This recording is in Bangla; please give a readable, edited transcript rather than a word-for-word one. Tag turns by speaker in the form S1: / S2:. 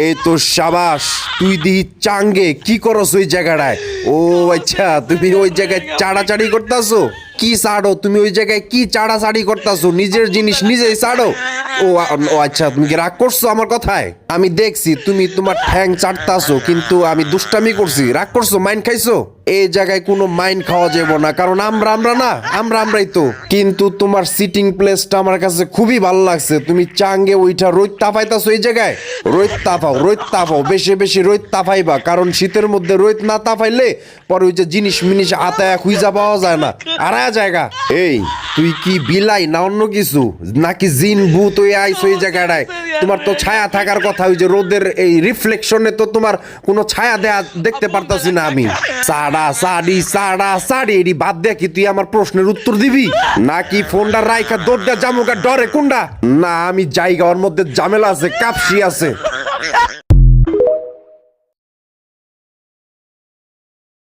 S1: এই তো সাবাস, তুই দিহি চাঙ্গে কি করস ওই জায়গাটায়? ও আচ্ছা, তুমি ওই জায়গায় চাড়াচাড়ি করতেছো? কি ছাড়ো তুমি ওই জায়গায়, কি চাড়াচাড়ি করতেছো? নিজের জিনিস নিজেই ছাড়ো। ও আচ্ছা, তুমি কি রাগ করছো আমার কথায়? আমি দেখছি তুমি তোমার ঠ্যাং চাটতাছো, কিন্তু আমি দুষ্টামি করছি। রাগ করছো, মাইন খাইছো? এই জায়গায় কোনো মাইন খাওয়া যাবে না, কারণ আমরাই তো। কিন্তু তোমার সিটিং প্লেসটা আমার কাছে খুবই ভালো লাগছে। তুমি চাঙ্গে ওইটা রোদ তাপাইতাছো এই জায়গায়। রোদ তাপাও, বেশি বেশি রোদ তাপাইবা, কারণ শীতের মধ্যে রোদ না তাপাইলে পরে ওই যে জিনিস মিনিস আতায়া খুঁজা পাওয়া যায় না, আড়ায়া জায়গা। এই তুই কি বিলাই না অন্য কিছু, নাকি জিন ভূত হয়ে আইছো এই জায়গাটায়? তোমার তো ছায়া থাকার কথা, ওই যে রোদের এই রিফ্লেকশনে তো তোমার কোনো ছায়া দেখতে পারতাছি না আমি। সাড়ি এডি বাদ দে, কি তুই আমার প্রশ্নের উত্তর দিবি নাকি ফোনটা রাইখা দৌড়টা জামুকা ডরে কোনটা? না আমি জায়গা, ওর মধ্যে ঝামেলা আছে, কাপসি আছে।